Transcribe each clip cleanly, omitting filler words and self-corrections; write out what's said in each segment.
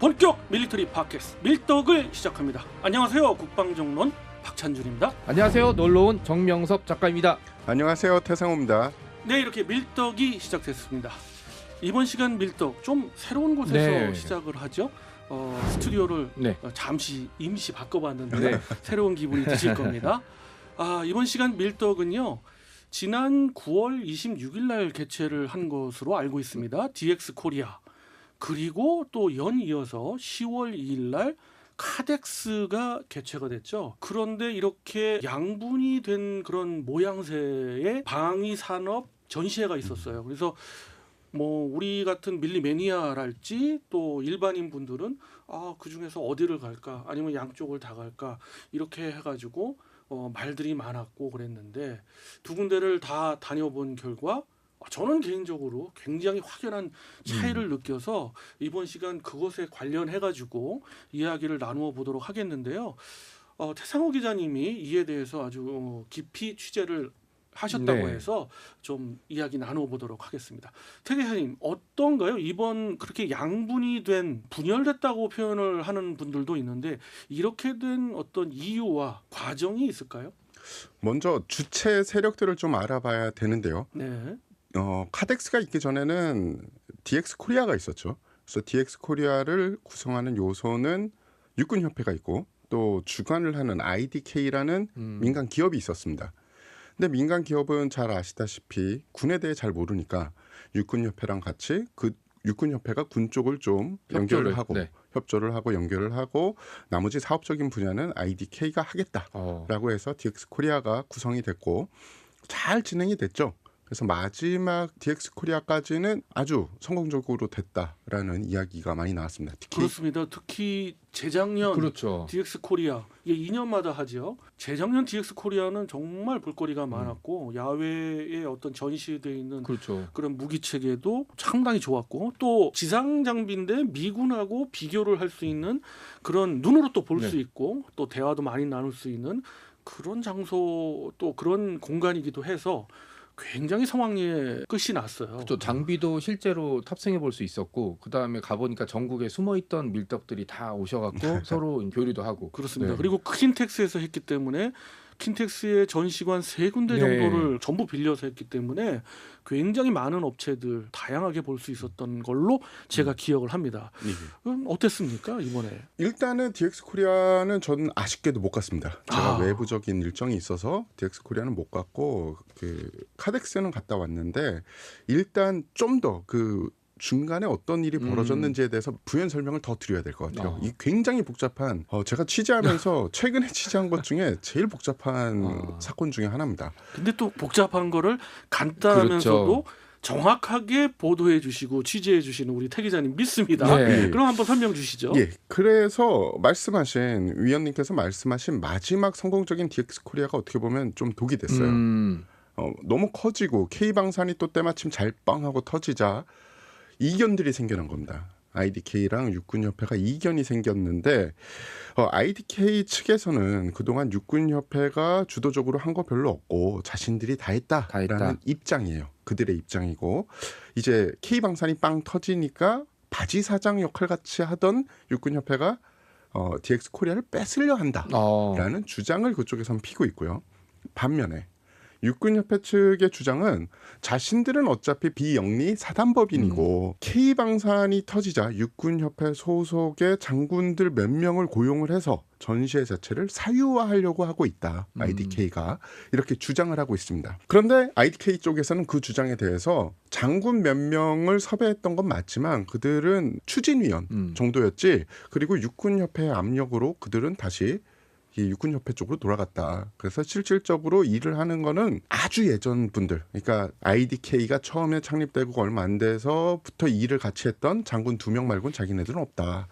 본격 밀리터리 팟캐스트 밀떡을 시작합니다. 안녕하세요. 국방정론 박찬준입니다. 안녕하세요. 놀러온 정명섭 작가입니다. 안녕하세요. 태상호입니다. 네, 이렇게 밀떡이 시작됐습니다. 이번 시간 밀떡 좀 새로운 곳에서 시작을 하죠. 스튜디오를 잠시 임시 바꿔봤는데 새로운 기분이 드실 겁니다. 이번 시간 밀떡은요. 지난 9월 26일 날 개최를 한 것으로 알고 있습니다. DX 코리아. 그리고 또 연이어서 10월 2일 날 카덱스가 개최가 됐죠. 그런데 이렇게 양분이 된 그런 모양새의 방위 산업 전시회가 있었어요. 그래서 뭐 우리 같은 밀리 매니아랄지 또 일반인 분들은 그 중에서 어디를 갈까 아니면 양쪽을 다 갈까 이렇게 해가지고 말들이 많았고 그랬는데 두 군데를 다 다녀본 결과 저는 개인적으로 굉장히 확연한 차이를 느껴서 이번 시간 그것에 관련해가지고 이야기를 나누어 보도록 하겠는데요. 태상호 기자님이 이에 대해서 아주 깊이 취재를 하셨다고 해서 좀 이야기 나누어 보도록 하겠습니다. 태 기자님 어떤가요? 이번 그렇게 양분이 된 분열됐다고 표현을 하는 분들도 있는데 이렇게 된 어떤 이유와 과정이 있을까요? 먼저 주체 세력들을 좀 알아봐야 되는데요. 네. 카덱스가 있기 전에는 DX 코리아가 있었죠. 그래서 DX 코리아를 구성하는 요소는 육군협회가 있고 또 주관을 하는 IDK라는 민간 기업이 있었습니다. 근데 민간 기업은 잘 아시다시피 군에 대해 잘 모르니까 육군협회랑 같이 그 육군협회가 군 쪽을 좀 연결을 하고 협조를 하고 연결을 하고 나머지 사업적인 분야는 IDK가 하겠다라고 해서 DX 코리아가 구성이 됐고 잘 진행이 됐죠. 그래서 마지막 DX 코리아까지는 아주 성공적으로 됐다라는 이야기가 많이 나왔습니다. 그렇습니다. 특히 재작년 DX 코리아 이게 2년마다 하죠. 재작년 DX 코리아는 정말 볼거리가 많았고 야외에 어떤 전시되어 있는 그런 무기 체계도 상당히 좋았고 또 지상 장비인데 미군하고 비교를 할 수 있는 그런 눈으로 또 볼 수 있고 또 대화도 많이 나눌 수 있는 그런 장소 또 그런 공간이기도 해서 굉장히 성황리에 끝이 났어요. 그렇죠. 장비도 실제로 탑승해 볼 수 있었고 그 다음에 가보니까 전국에 숨어있던 밀떡들이 다 오셔갖고 서로 교류도 하고. 그렇습니다. 그리고 킨텍스에서 했기 때문에 킨텍스의 전시관 3군데 정도를 전부 빌려서 했기 때문에 굉장히 많은 업체들 다양하게 볼 수 있었던 걸로 제가 기억을 합니다. 어땠습니까 이번에? 일단은 DX 코리아는 저는 아쉽게도 못 갔습니다. 제가 외부적인 일정이 있어서 DX 코리아는 못 갔고 그 카덱스는 갔다 왔는데 일단 좀 더 그 중간에 어떤 일이 벌어졌는지에 대해서 부연 설명을 더 드려야 될 것 같아요. 이 굉장히 복잡한 제가 취재하면서 최근에 취재한 것 중에 제일 복잡한 사건 중에 하나입니다. 근데 또 복잡한 거를 간단하면서도 정확하게 보도해 주시고 취재해 주시는 우리 태 기자님 믿습니다. 그럼 한번 설명 주시죠. 그래서 위원님께서 말씀하신 마지막 성공적인 DX 코리아가 어떻게 보면 좀 독이 됐어요. 너무 커지고 K방산이 또 때마침 잘 빵하고 터지자 이견들이 생겨난 겁니다. IDK랑 육군협회가 이견이 생겼는데 IDK 측에서는 그동안 육군협회가 주도적으로 한 거 별로 없고 자신들이 다 했다라는 입장이에요. 그들의 입장이고 이제 K방산이 빵 터지니까 바지 사장 역할 같이 하던 육군협회가 DX 코리아를 뺏으려 한다라는 주장을 그쪽에선 피고 있고요. 반면에 육군협회 측의 주장은 자신들은 어차피 비영리 사단법인이고 K방산이 터지자 육군협회 소속의 장군들 몇 명을 고용을 해서 전시회 자체를 사유화하려고 하고 있다. IDK가 이렇게 주장을 하고 있습니다. 그런데 IDK 쪽에서는 그 주장에 대해서 장군 몇 명을 섭외했던 건 맞지만 그들은 추진위원 정도였지 그리고 육군협회의 압력으로 그들은 다시 이 육군협회 쪽으로 돌아갔다. 그래서 실질적으로 일을 하는 거는 아주 예전 분들, 그러니까 IDK가 처음에 창립되고 얼마 안 돼서부터 일을 같이 했던 장군 2명 말고는 자기네들은 없다.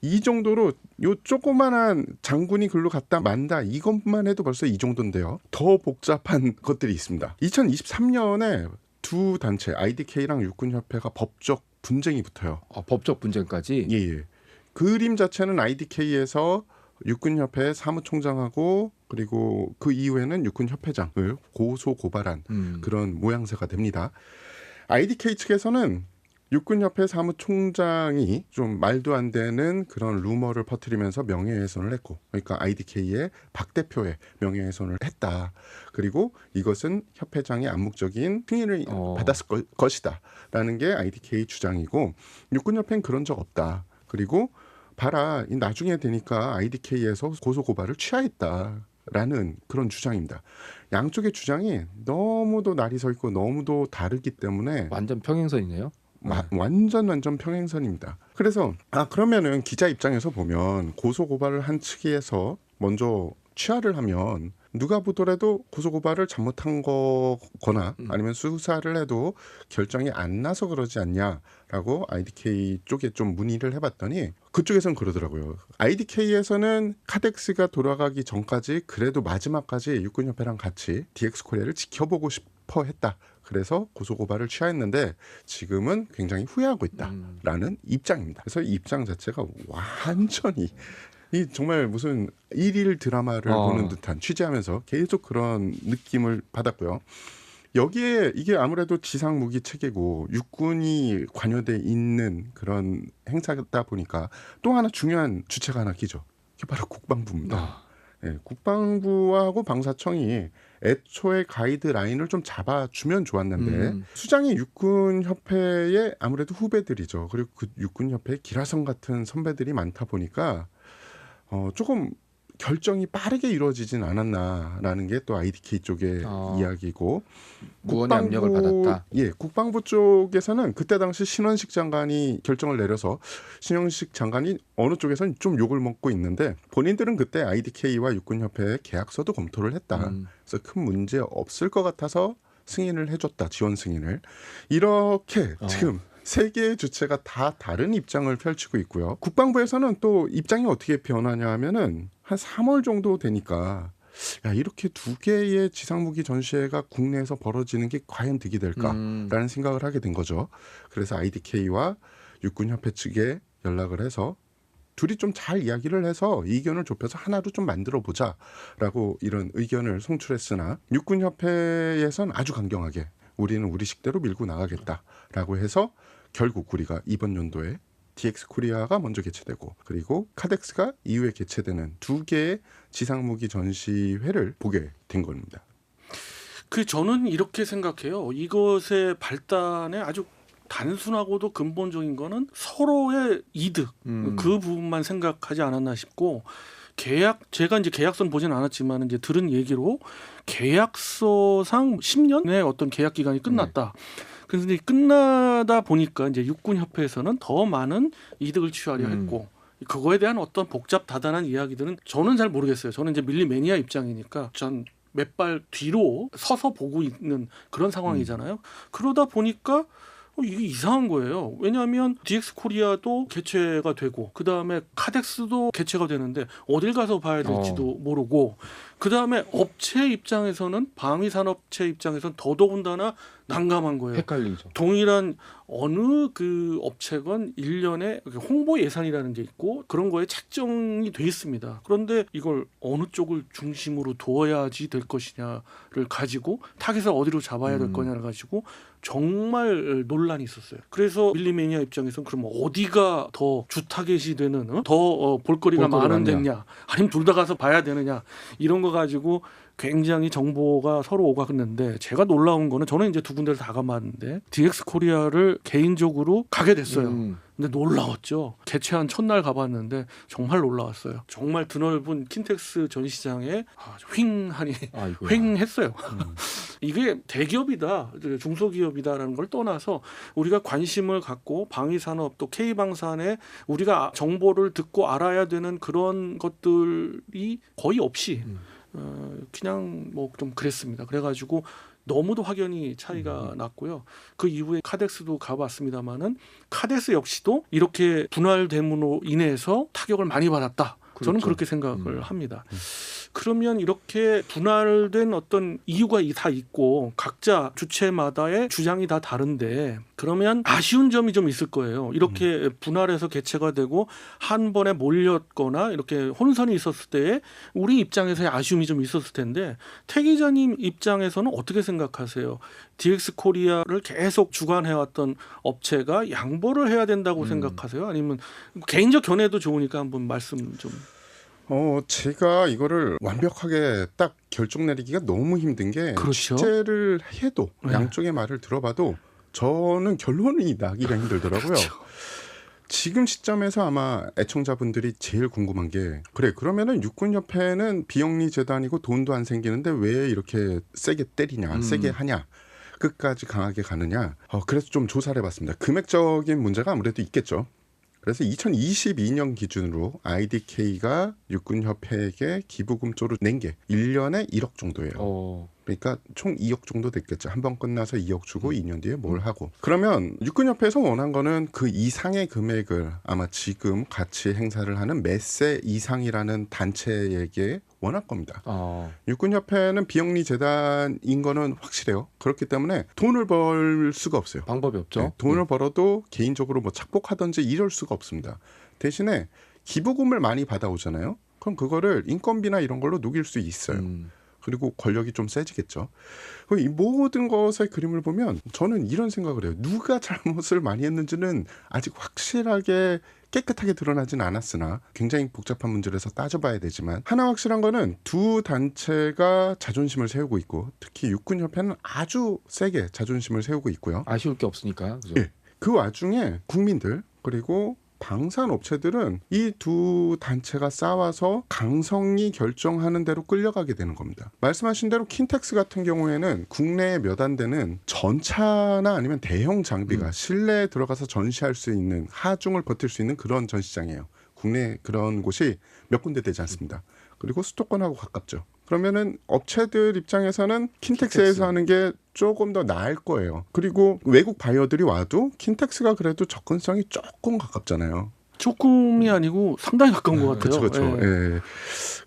이 정도로 요 조그만한 장군이 글로 갔다 만다 이것만 해도 벌써 이 정도인데요. 더 복잡한 것들이 있습니다. 2023년에 두 단체 IDK랑 육군협회가 법적 분쟁이 붙어요. 법적 분쟁까지? 예. 그림 자체는 IDK에서 육군협회 사무총장하고 그리고 그 이후에는 육군협회장을 고소 고발한 그런 모양새가 됩니다. IDK 측에서는 육군협회 사무총장이 좀 말도 안 되는 그런 루머를 퍼뜨리면서 명예훼손을 했고, 그러니까 IDK의 박 대표의 명예훼손을 했다. 그리고 이것은 협회장의 암묵적인 승인을 받았을 것이다 라는 게 IDK 주장이고, 육군협회는 그런 적 없다. 그리고 봐라, 나중에 되니까 IDK에서 고소고발을 취하했다라는 그런 주장입니다. 양쪽의 주장이 너무도 날이 서 있고 너무도 다르기 때문에 완전 평행선이네요. 완전 평행선입니다. 그래서 그러면은 기자 입장에서 보면 고소고발을 한 측에서 먼저 취하를 하면 누가 보더라도 고소고발을 잘못한 거거나 아니면 수사를 해도 결정이 안 나서 그러지 않냐라고 IDK 쪽에 좀 문의를 해봤더니 그쪽에서는 그러더라고요. IDK에서는 카덱스가 돌아가기 전까지 그래도 마지막까지 육군협회랑 같이 DX코리아를 지켜보고 싶어 했다. 그래서 고소고발을 취하했는데 지금은 굉장히 후회하고 있다라는 입장입니다. 그래서 이 입장 자체가 완전히 이 정말 무슨 일일 드라마를 보는 듯한, 취재하면서 계속 그런 느낌을 받았고요. 여기에 이게 아무래도 지상 무기 체계고 육군이 관여돼 있는 그런 행사다 보니까 또 하나 중요한 주체가 하나 끼죠. 그게 바로 국방부입니다. 네, 국방부하고 방사청이 애초에 가이드라인을 좀 잡아주면 좋았는데 수장이 육군협회의 아무래도 후배들이죠. 그리고 그 육군협회 기라성 같은 선배들이 많다 보니까 조금 결정이 빠르게 이루어지진 않았나라는 게 또 IDK 쪽의 이야기고, 무언의 압력을 받았다. 예, 국방부 쪽에서는 그때 당시 신원식 장관이 결정을 내려서 신원식 장관이 어느 쪽에서는 좀 욕을 먹고 있는데 본인들은 그때 IDK와 육군협회의 계약서도 검토를 했다. 그래서 큰 문제 없을 것 같아서 승인을 해줬다. 지원 승인을. 이렇게 지금 세 개의 주체가 다 다른 입장을 펼치고 있고요. 국방부에서는 또 입장이 어떻게 변하냐 하면은 한 3월 정도 되니까 이렇게 두 개의 지상무기 전시회가 국내에서 벌어지는 게 과연 득이 될까라는 생각을 하게 된 거죠. 그래서 IDK와 육군협회 측에 연락을 해서 둘이 좀 잘 이야기를 해서 의견을 좁혀서 하나로 좀 만들어 보자라고 이런 의견을 송출했으나 육군협회에서는 아주 강경하게 우리는 우리 식대로 밀고 나가겠다라고 해서 결국 우리가 이번 연도에 DX코리아가 먼저 개최되고 그리고 카덱스가 이후에 개최되는 두 개의 지상무기 전시회를 보게 된 겁니다. 저는 이렇게 생각해요. 이것의 발단에 아주 단순하고도 근본적인 거는 서로의 이득 그 부분만 생각하지 않았나 싶고, 제가 이제 계약서는 보진 않았지만 이제 들은 얘기로 계약서상 10년의 어떤 계약 기간이 끝났다. 그래서 이제 끝나다 보니까 이제 육군협회에서는 더 많은 이득을 취하려 했고, 그거에 대한 어떤 복잡 다단한 이야기들은 저는 잘 모르겠어요. 저는 이제 밀리 매니아 입장이니까 전 몇 발 뒤로 서서 보고 있는 그런 상황이잖아요. 그러다 보니까 이게 이상한 거예요. 왜냐하면 DX코리아도 개최가 되고 그다음에 카덱스도 개최가 되는데 어딜 가서 봐야 될지도 모르고, 그다음에 업체 입장에서는 방위산업체 입장에서는 더더군다나 난감한 거예요. 헷갈리죠. 동일한 어느 그 업체건 1년에 홍보 예산이라는 게 있고 그런 거에 책정이 돼 있습니다. 그런데 이걸 어느 쪽을 중심으로 두어야지 될 것이냐를 가지고 타겟을 어디로 잡아야 될 거냐를 가지고 정말 논란이 있었어요. 그래서 밀리매니아 입장에서는 그러면 어디가 더 주타겟이 되는 더 볼거리가 많은 데냐, 아니면 둘 다 가서 봐야 되느냐, 이런 거 가지고 굉장히 정보가 서로 오갔는데, 제가 놀라운 거는 저는 이제 두 군데를 다 가봤는데 DX코리아를 개인적으로 가게 됐어요. 근데 놀라웠죠. 개최한 첫날 가봤는데 정말 놀라웠어요. 정말 드넓은 킨텍스 전시장에 휑하니 휑했어요. 이게 대기업이다, 중소기업이다라는 걸 떠나서 우리가 관심을 갖고 방위산업 또 K방산에 우리가 정보를 듣고 알아야 되는 그런 것들이 거의 없이 그냥 뭐 좀 그랬습니다. 그래가지고 너무도 확연히 차이가 났고요. 그 이후에 카덱스도 가봤습니다마는 카덱스 역시도 이렇게 분할됨으로 인해서 타격을 많이 받았다. 그렇죠. 저는 그렇게 생각을 합니다. 그러면 이렇게 분할된 어떤 이유가 다 있고 각자 주체마다의 주장이 다 다른데 그러면 아쉬운 점이 좀 있을 거예요. 이렇게 분할해서 개최가 되고 한 번에 몰렸거나 이렇게 혼선이 있었을 때에 우리 입장에서의 아쉬움이 좀 있었을 텐데 태 기자님 입장에서는 어떻게 생각하세요? DX 코리아를 계속 주관해왔던 업체가 양보를 해야 된다고 생각하세요? 아니면 개인적 견해도 좋으니까 한번 말씀 좀. 제가 이거를 완벽하게 딱 결정 내리기가 너무 힘든 게 그렇죠. 취재를 해도 네. 양쪽의 말을 들어봐도 저는 결론이 나기가 힘들더라고요. 그렇죠. 지금 시점에서 아마 애청자분들이 제일 궁금한 게 그래 그러면은 육군협회는 비영리 재단이고 돈도 안 생기는데 왜 이렇게 세게 때리냐 세게 하냐 끝까지 강하게 가느냐 그래서 좀 조사를 해봤습니다. 금액적인 문제가 아무래도 있겠죠. 그래서 2022년 기준으로 IDK가 육군협회에게 기부금 쪽으로 낸 게 1년에 1억 정도예요. 그러니까 총 2억 정도 됐겠죠. 한 번 끝나서 2억 주고 2년 뒤에 뭘 하고. 그러면 육군협회에서 원한 거는 그 이상의 금액을 아마 지금 같이 행사를 하는 메세 이상이라는 단체에게 원할 겁니다. 육군협회는 비영리 재단인 거는 확실해요. 그렇기 때문에 돈을 벌 수가 없어요. 방법이 없죠. 네, 돈을 벌어도 개인적으로 뭐 착복하든지 이럴 수가 없습니다. 대신에 기부금을 많이 받아오잖아요. 그럼 그거를 인건비나 이런 걸로 녹일 수 있어요. 그리고 권력이 좀 세지겠죠. 이 모든 것의 그림을 보면 저는 이런 생각을 해요. 누가 잘못을 많이 했는지는 아직 확실하게 깨끗하게 드러나진 않았으나 굉장히 복잡한 문제라서 따져봐야 되지만 하나 확실한 거는 두 단체가 자존심을 세우고 있고 특히 육군협회는 아주 세게 자존심을 세우고 있고요. 아쉬울 게 없으니까. 그죠? 예. 그 와중에 국민들 그리고 방산업체들은 이 두 단체가 싸워서 강성이 결정하는 대로 끌려가게 되는 겁니다. 말씀하신 대로 킨텍스 같은 경우에는 국내에 몇 안 되는 전차나 아니면 대형 장비가 실내에 들어가서 전시할 수 있는 하중을 버틸 수 있는 그런 전시장이에요. 국내에 그런 곳이 몇 군데 되지 않습니다. 그리고 수도권하고 가깝죠. 그러면은 업체들 입장에서는 킨텍스에서 하는 게 조금 더 나을 거예요. 그리고 외국 바이어들이 와도 킨텍스가 그래도 접근성이 조금 가깝잖아요. 조금이 아니고 상당히 가까운 것 같아요. 그렇죠. 예.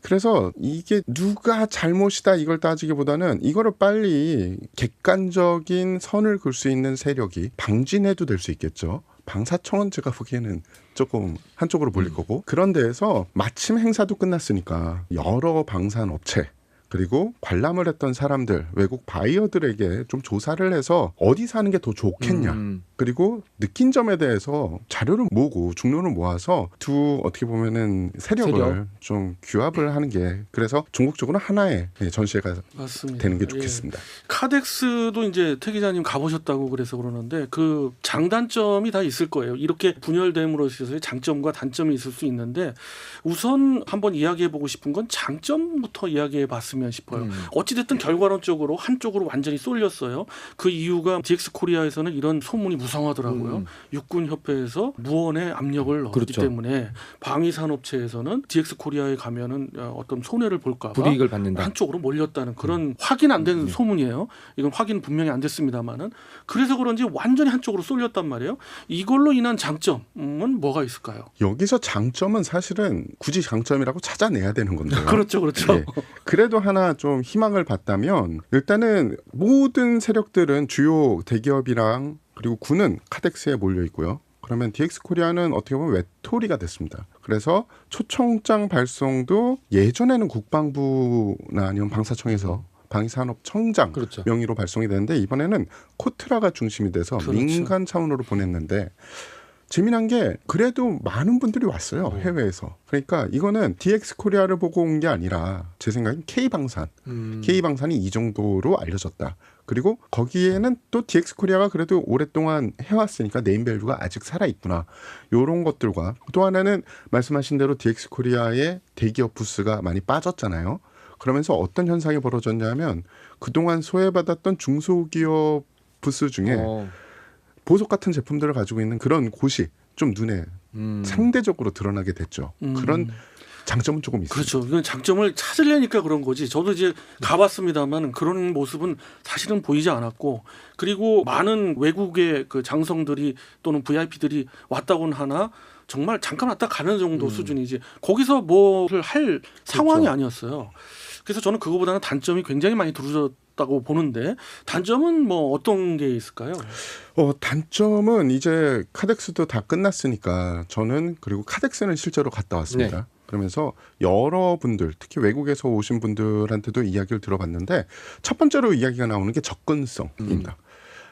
그래서 이게 누가 잘못이다 이걸 따지기보다는 이거를 빨리 객관적인 선을 그을 수 있는 세력이 방진해도 될 수 있겠죠. 방사청은 제가 보기에는 조금 한쪽으로 몰릴 거고 그런 데에서 마침 행사도 끝났으니까 여러 방산업체 그리고 관람을 했던 사람들 외국 바이어들에게 좀 조사를 해서 어디서 하는 게 더 좋겠냐 그리고 느낀 점에 대해서 자료를 모으고 중론을 모아서 두 어떻게 보면은 세력을 좀 규합을 하는 게 그래서 전국적으로 하나의 전시회가 맞습니다. 되는 게 좋겠습니다. 카덱스도 이제 태 기자님 가보셨다고 그래서 그러는데 그 장단점이 다 있을 거예요. 이렇게 분열됨으로써의 장점과 단점이 있을 수 있는데 우선 한번 이야기해보고 싶은 건 장점부터 이야기해봤으면 싶어요. 어찌됐든 결과론적으로 한쪽으로 완전히 쏠렸어요. 그 이유가 DX 코리아에서는 이런 소문이 무성하더라고요. 육군협회에서 무언의 압력을 넣기 그렇죠. 때문에 방위산업체에서는 DX 코리아에 가면은 어떤 손해를 볼까 봐 불이익을 받는다. 한쪽으로 몰렸다는 그런 확인 안 된 소문이에요. 이건 확인 분명히 안 됐습니다만은 그래서 그런지 완전히 한쪽으로 쏠렸단 말이에요. 이걸로 인한 장점은 뭐가 있을까요? 여기서 장점은 사실은 굳이 장점이라고 찾아내야 되는 건데요. 그렇죠, 그렇죠. 네. 그래도 하나 좀 희망을 봤다면 일단은 모든 세력들은 주요 대기업이랑 그리고 군은 카덱스에 몰려 있고요. 그러면 DX 코리아는 어떻게 보면 외톨이가 됐습니다. 그래서 초청장 발송도 예전에는 국방부나 아니면 방사청에서 방위산업청장 그렇죠. 명의로 발송이 되는데 이번에는 코트라가 중심이 돼서 그렇죠. 민간 차원으로 보냈는데 재미난 게 그래도 많은 분들이 왔어요. 해외에서. 그러니까 이거는 DX 코리아를 보고 온 게 아니라 제 생각엔 K방산. K방산이 이 정도로 알려졌다. 그리고 거기에는 또 DX 코리아가 그래도 오랫동안 해왔으니까 네임밸류가 아직 살아있구나. 이런 것들과 또 하나는 말씀하신 대로 DX 코리아의 대기업 부스가 많이 빠졌잖아요. 그러면서 어떤 현상이 벌어졌냐면 그동안 소외받았던 중소기업 부스 중에 보석 같은 제품들을 가지고 있는 그런 곳이 좀 눈에 상대적으로 드러나게 됐죠. 그런 장점은 조금 있어요. 그렇죠. 이건 장점을 찾으려니까 그런 거지. 저도 이제 가봤습니다만 그런 모습은 사실은 보이지 않았고 그리고 많은 외국의 그 장성들이 또는 VIP들이 왔다고는 하나 정말 잠깐 왔다 가는 정도 수준이지 거기서 뭐를 할 상황이 아니었어요. 그래서 저는 그거보다는 단점이 굉장히 많이 두드러졌다고 보는데 단점은 뭐 어떤 게 있을까요? 단점은 이제 카덱스도 다 끝났으니까 저는 그리고 카덱스는 실제로 갔다 왔습니다. 네. 그러면서 여러분들 특히 외국에서 오신 분들한테도 이야기를 들어봤는데 첫 번째로 이야기가 나오는 게 접근성입니다.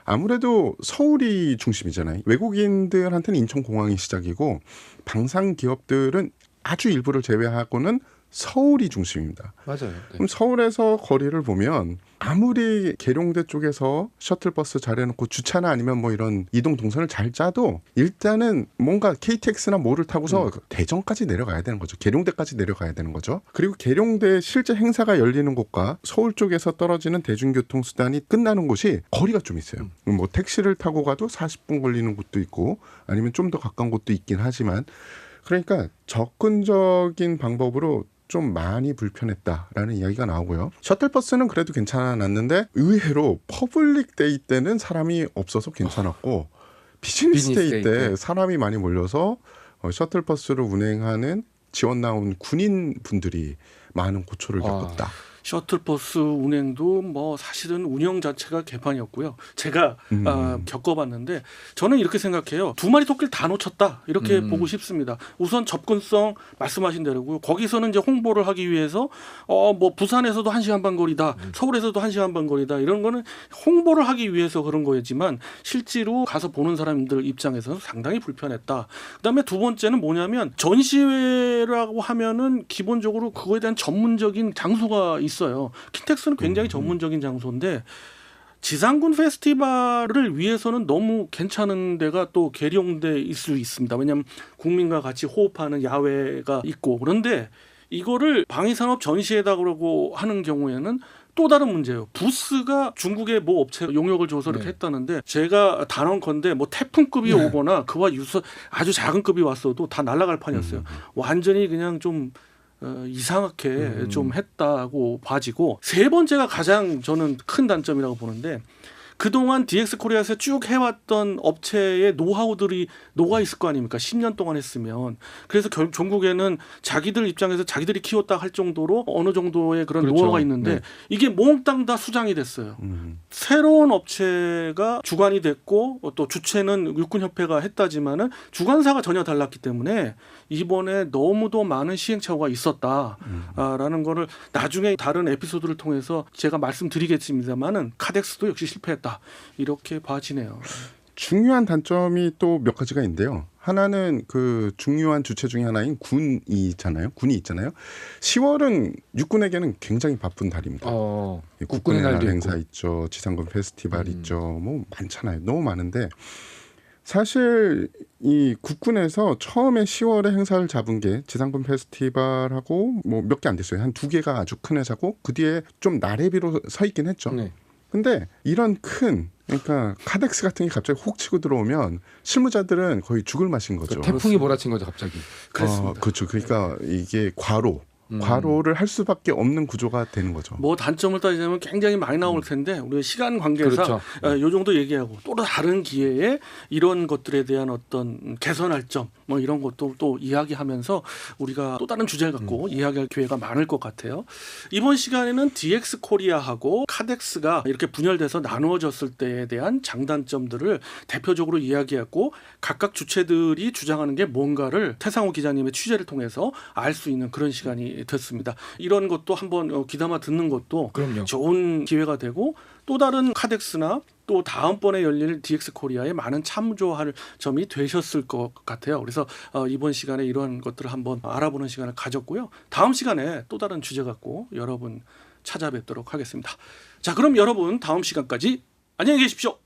아무래도 서울이 중심이잖아요. 외국인들한테는 인천공항이 시작이고 방산 기업들은 아주 일부를 제외하고는 서울이 중심입니다. 맞아요. 네. 그럼 서울에서 거리를 보면 아무리 계룡대 쪽에서 셔틀버스 잘해놓고 주차나 아니면 뭐 이런 이동 동선을 잘 짜도 일단은 뭔가 KTX나 뭐를 타고서 대전까지 내려가야 되는 거죠. 계룡대까지 내려가야 되는 거죠. 그리고 계룡대 실제 행사가 열리는 곳과 서울 쪽에서 떨어지는 대중교통수단이 끝나는 곳이 거리가 좀 있어요. 뭐 택시를 타고 가도 40분 걸리는 곳도 있고 아니면 좀 더 가까운 곳도 있긴 하지만 그러니까 접근적인 방법으로 좀 많이 불편했다라는 이야기가 나오고요. 셔틀버스는 그래도 괜찮았는데 의외로 퍼블릭 데이 때는 사람이 없어서 괜찮았고 비즈니스 데이 때 사람이 많이 몰려서 셔틀버스를 운행하는 지원 나온 군인 분들이 많은 고초를 겪었다. 셔틀버스 운행도 뭐 사실은 운영 자체가 개판이었고요. 제가 겪어봤는데 저는 이렇게 생각해요. 두 마리 토끼를 다 놓쳤다 이렇게 보고 싶습니다. 우선 접근성 말씀하신 대로고요. 거기서는 이제 홍보를 하기 위해서 뭐 부산에서도 1시간 반 거리다, 서울에서도 1시간 반 거리다 이런 거는 홍보를 하기 위해서 그런 거였지만 실제로 가서 보는 사람들 입장에서는 상당히 불편했다. 그다음에 두 번째는 뭐냐면 전시회라고 하면은 기본적으로 그거에 대한 전문적인 장소가 있어요. 킨텍스는 굉장히 전문적인 장소인데 지상군 페스티벌을 위해서는 너무 괜찮은 데가 또 계룡대일 수 있습니다. 왜냐하면 국민과 같이 호흡하는 야외가 있고 그런데 이거를 방위산업 전시회다 그러고 하는 경우에는 또 다른 문제예요. 부스가 중국의 뭐 업체 용역을 줘서 이렇게 했다는데 제가 단언컨대 뭐 태풍급이 오거나 그와 아주 작은 급이 왔어도 다 날아갈 판이었어요. 완전히 그냥 좀 이상하게 좀 했다고 봐지고 세 번째가 가장 저는 큰 단점이라고 보는데 그동안 DX코리아에서 쭉 해왔던 업체의 노하우들이 녹아있을 거 아닙니까? 10년 동안 했으면. 그래서 전국에는 자기들 입장에서 자기들이 키웠다 할 정도로 어느 정도의 그런 그렇죠. 노하우가 있는데 이게 몽땅 다 수장이 됐어요. 새로운 업체가 주관이 됐고 또 주체는 육군협회가 했다지만은 주관사가 전혀 달랐기 때문에 이번에 너무도 많은 시행착오가 있었다라는 거를 나중에 다른 에피소드를 통해서 제가 말씀드리겠습니다만은 카덱스도 역시 실패했다. 이렇게 봐지네요. 중요한 단점이 또 몇 가지가 있는데요. 하나는 그 중요한 주체 중에 하나인 군이 있잖아요. 10월은 육군에게는 굉장히 바쁜 달입니다. 국군의 날 행사 있죠. 지상군 페스티벌 있죠. 뭐 많잖아요. 너무 많은데 사실 이 국군에서 처음에 10월에 행사를 잡은 게 지상군 페스티벌하고 뭐 몇 개 안 됐어요. 한 2개가 아주 큰 회사고 그 뒤에 좀 나래비로 서 있긴 했죠. 네. 근데 이런 그러니까 카덱스 같은 게 갑자기 훅 치고 들어오면 실무자들은 거의 죽을 맛인 거죠. 태풍이 몰아친 거죠, 갑자기. 그렇습니다. 그렇죠. 그러니까 이게 과로를 할 수밖에 없는 구조가 되는 거죠. 뭐 단점을 따지자면 굉장히 많이 나올 텐데 우리가 시간 관계상 그렇죠. 요 정도 얘기하고 또 다른 기회에 이런 것들에 대한 어떤 개선할 점 뭐 이런 것도 또 이야기하면서 우리가 또 다른 주제를 갖고 이야기할 기회가 많을 것 같아요. 이번 시간에는 DX 코리아하고 카덱스가 이렇게 분열돼서 나누어졌을 때에 대한 장단점들을 대표적으로 이야기했고 각각 주체들이 주장하는 게 뭔가를 태상호 기자님의 취재를 통해서 알 수 있는 그런 시간이 됐습니다. 이런 것도 한번 귀담아 듣는 것도 그럼요. 좋은 기회가 되고 또 다른 카덱스나 또 다음번에 열릴 DX 코리아에 많은 참조할 점이 되셨을 것 같아요. 그래서 이번 시간에 이런 것들을 한번 알아보는 시간을 가졌고요. 다음 시간에 또 다른 주제 갖고 여러분 찾아뵙도록 하겠습니다. 자, 그럼 여러분 다음 시간까지 안녕히 계십시오.